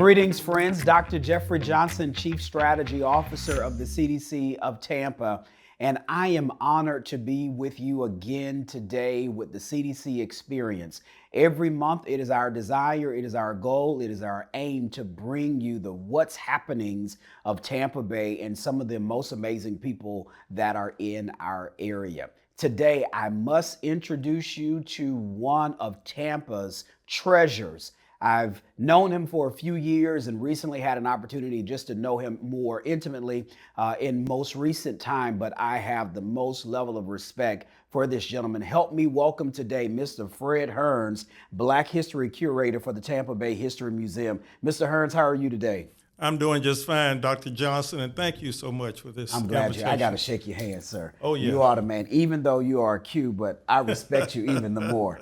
Greetings, friends. Dr. Jeffrey Johnson, Chief Strategy Officer of the CDC of Tampa, and I am honored to be with you again today with the CDC Experience. Every month, it is our desire, it is our goal, it is our aim to bring you the what's happenings of Tampa Bay and some of the most amazing people that are in our area. Today, I must introduce you to one of Tampa's treasures. I've known him for a few years and recently had an opportunity just to know him more intimately in most recent time, but I have the most level of respect for this gentleman. Help me welcome today Mr. Fred Hearns, Black History Curator for the Tampa Bay History Museum. Mr. Hearns, how are you today? I'm doing just fine, Dr. Johnson, and thank you so much for this I'm glad conversation. I got to shake your hand, sir. Oh, yeah. You are the man, even though you are a Q, but I respect you even the more.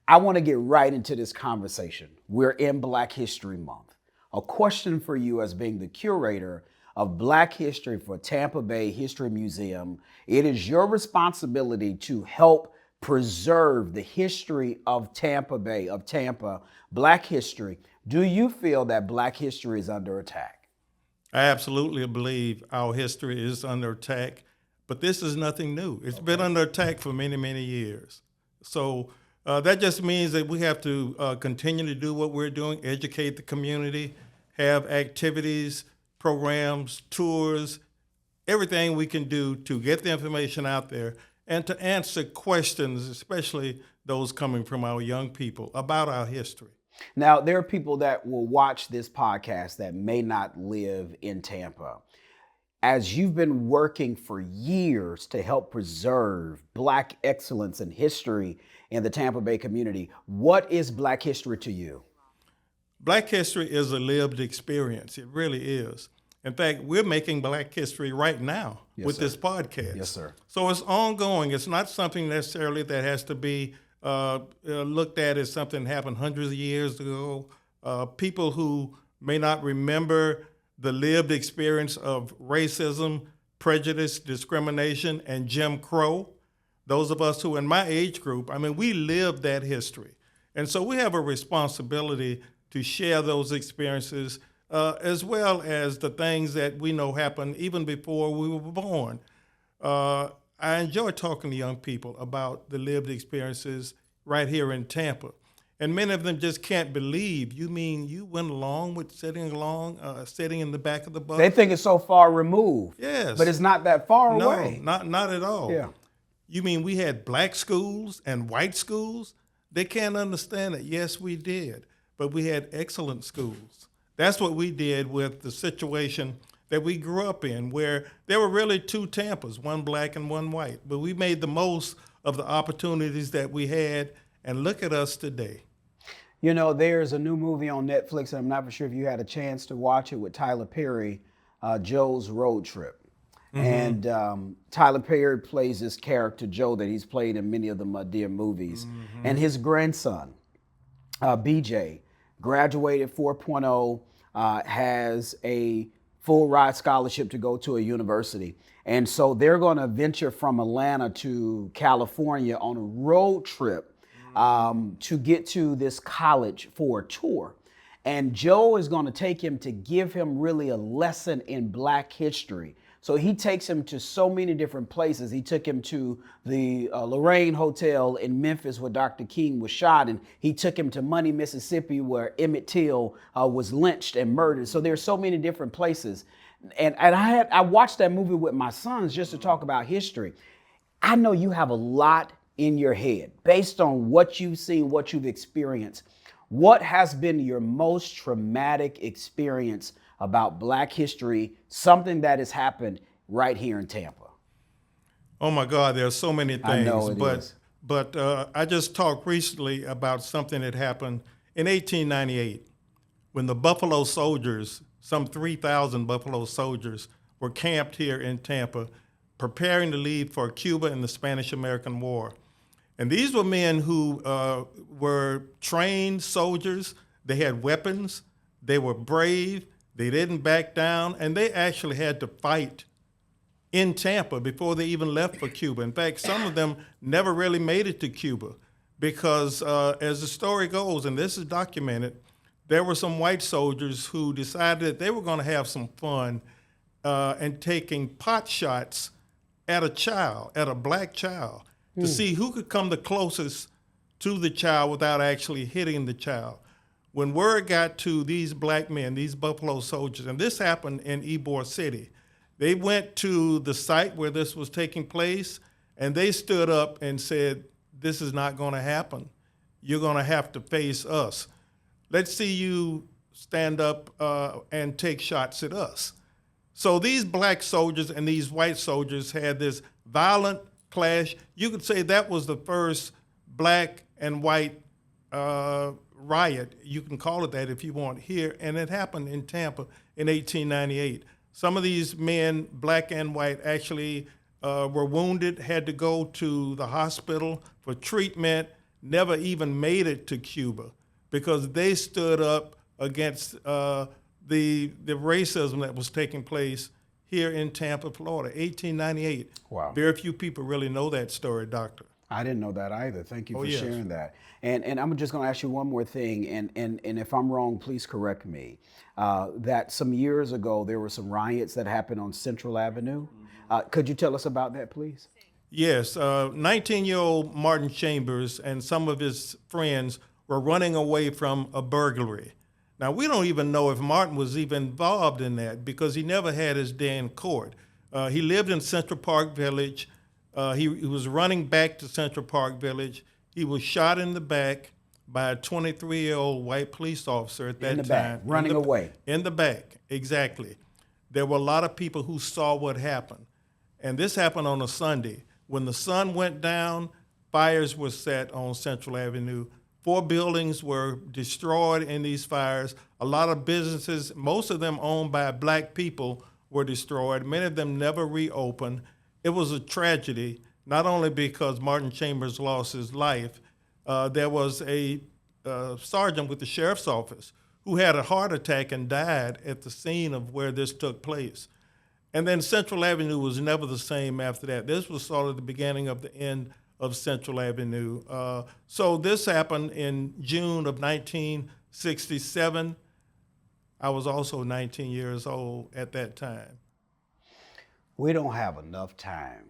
I want to get right into this conversation. We're in Black History Month. A question for you as being the curator of Black History for Tampa Bay History Museum. It is your responsibility to help preserve the history of Tampa Bay, of Tampa, Black history. Do you feel that Black history is under attack? I absolutely believe our history is under attack, but this is nothing new. It's been under attack for many, many years. So that just means that we have to continue to do what we're doing, educate the community, have activities, programs, tours, everything we can do to get the information out there and to answer questions, especially those coming from our young people, about our history. Now, there are people that will watch this podcast that may not live in Tampa. As you've been working for years to help preserve Black excellence and history in the Tampa Bay community, what is Black history to you? Black history is a lived experience. It really is. In fact, we're making Black history right now with this podcast. Yes, sir. So it's ongoing. It's not something necessarily that has to be looked at as something that happened hundreds of years ago. People who may not remember the lived experience of racism, prejudice, discrimination, and Jim Crow. Those of us who in my age group, we lived that history. And so we have a responsibility to share those experiences as well as the things that we know happened even before we were born. I enjoy talking to young people about the lived experiences right here in Tampa. And many of them just can't believe. You mean you went along with sitting in the back of the bus? They think it's so far removed. Yes. But it's not that far away. No, not at all. Yeah. You mean we had black schools and white schools? They can't understand it. Yes, we did. But we had excellent schools. That's what we did with the situation that we grew up in, where there were really two Tampas, one black and one white. But we made the most of the opportunities that we had, and look at us today. You know, there's a new movie on Netflix, and I'm not for sure if you had a chance to watch it, with Tyler Perry, Joe's Road Trip. Mm-hmm. And Tyler Perry plays this character, Joe, that he's played in many of the Madea movies. Mm-hmm. And his grandson, BJ, graduated 4.0, has a full ride scholarship to go to a university. And so they're going to venture from Atlanta to California on a road trip to get to this college for a tour. And Joe is going to take him to give him really a lesson in Black history. So he takes him to so many different places. He took him to the Lorraine Hotel in Memphis where Dr. King was shot, and he took him to Money, Mississippi, where Emmett Till was lynched and murdered. So there's so many different places. And I watched that movie with my sons just to talk about history. I know you have a lot in your head based on what you've seen, what you've experienced. What has been your most traumatic experience about Black history, something that has happened right here in Tampa? Oh my God, there are so many things. I know it is. But I just talked recently about something that happened in 1898 when the Buffalo Soldiers, some 3,000 Buffalo soldiers, were camped here in Tampa, preparing to leave for Cuba in the Spanish-American War. And these were men who were trained soldiers. They had weapons. They were brave. They didn't back down. And they actually had to fight in Tampa before they even left for Cuba. In fact, some of them never really made it to Cuba because, as the story goes, and this is documented, there were some white soldiers who decided that they were going to have some fun and taking pot shots at a child, at a black child, to see who could come the closest to the child without actually hitting the child. When word got to these black men, these Buffalo soldiers, and this happened in Ybor City, they went to the site where this was taking place, and they stood up and said, "This is not going to happen. You're going to have to face us. Let's see you stand up and take shots at us." So these black soldiers and these white soldiers had this violent clash. You could say that was the first black and white riot. You can call it that if you want here. And it happened in Tampa in 1898. Some of these men, black and white, actually were wounded, had to go to the hospital for treatment, never even made it to Cuba because they stood up against the racism that was taking place here in Tampa, Florida, 1898. Wow. Very few people really know that story, Doctor. I didn't know that either. Thank you for yes. sharing that. And I'm just going to ask you one more thing, and if I'm wrong, please correct me. That some years ago, there were some riots that happened on Central Avenue. Could you tell us about that, please? Yes, 19-year-old Martin Chambers and some of his friends were running away from a burglary. Now, we don't even know if Martin was even involved in that because he never had his day in court. He lived in Central Park Village. He was running back to Central Park Village. He was shot in the back by a 23-year-old white police officer at that time. In the back, running away. In the back, exactly. There were a lot of people who saw what happened. And this happened on a Sunday. When the sun went down, fires were set on Central Avenue. 4 buildings were destroyed in these fires. A lot of businesses, most of them owned by black people, were destroyed. Many of them never reopened. It was a tragedy, not only because Martin Chambers lost his life. There was a sergeant with the sheriff's office who had a heart attack and died at the scene of where this took place. And then Central Avenue was never the same after that. This was sort of the beginning of the end of Central Avenue. So this happened in June of 1967. I was also 19 years old at that time. We don't have enough time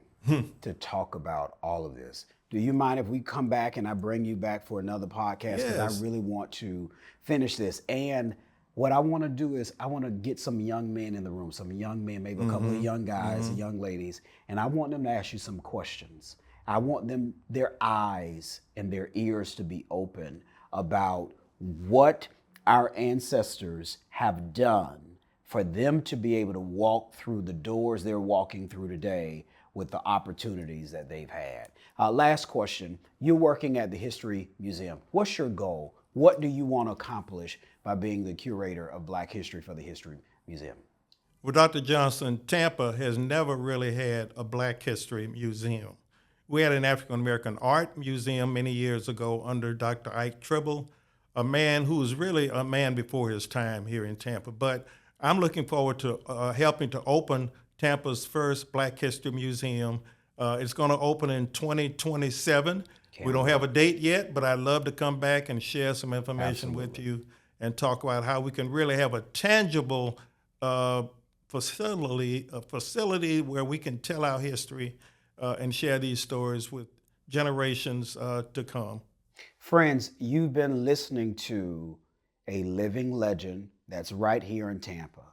to talk about all of this. Do you mind if we come back and I bring you back for another podcast? Because Yes. I really want to finish this. And what I want to do is I want to get some young men in the room, some young men, maybe a couple of young guys and young ladies, and I want them to ask you some questions. I want them, their eyes and their ears to be open about what our ancestors have done for them to be able to walk through the doors they're walking through today with the opportunities that they've had. Last question, you're working at the History Museum. What's your goal? What do you want to accomplish by being the curator of Black history for the History Museum? Well, Dr. Johnson, Tampa has never really had a Black History Museum. We had an African American art museum many years ago under Dr. Ike Tribble, a man who was really a man before his time here in Tampa. But I'm looking forward to helping to open Tampa's first Black History Museum. It's going to open in 2027. We don't have a date yet, but I'd love to come back and share some information with you and talk about how we can really have a tangible facility where we can tell our history and share these stories with generations to come. Friends, you've been listening to a living legend that's right here in Tampa.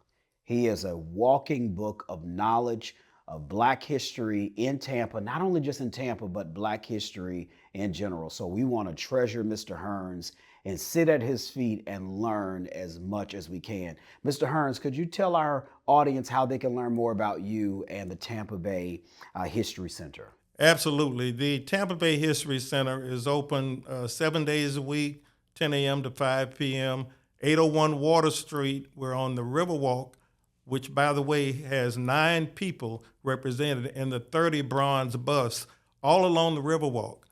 He is a walking book of knowledge of Black history in Tampa, not only just in Tampa, but Black history in general. So we want to treasure Mr. Hearns and sit at his feet and learn as much as we can. Mr. Hearns, could you tell our audience how they can learn more about you and the Tampa Bay History Center? Absolutely. The Tampa Bay History Center is open 7 days a week, 10 a.m. to 5 p.m., 801 Water Street. We're on the Riverwalk, which, by the way, has 9 people represented in the 30 bronze bus all along the Riverwalk.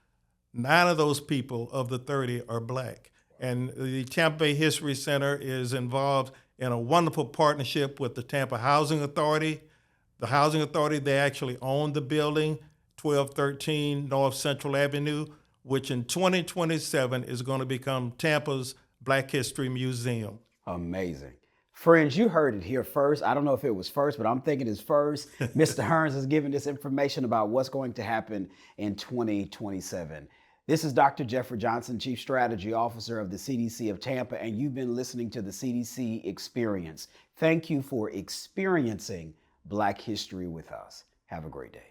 9 of those people of the 30 are Black. And the Tampa Bay History Center is involved in a wonderful partnership with the Tampa Housing Authority. The Housing Authority, they actually own the building, 1213 North Central Avenue, which in 2027 is going to become Tampa's Black History Museum. Amazing. Friends, you heard it here first. I don't know if it was first, but I'm thinking it's first. Mr. Hearns is giving this information about what's going to happen in 2027. This is Dr. Jeffrey Johnson, Chief Strategy Officer of the CDC of Tampa, and you've been listening to the CDC Experience. Thank you for experiencing Black history with us. Have a great day.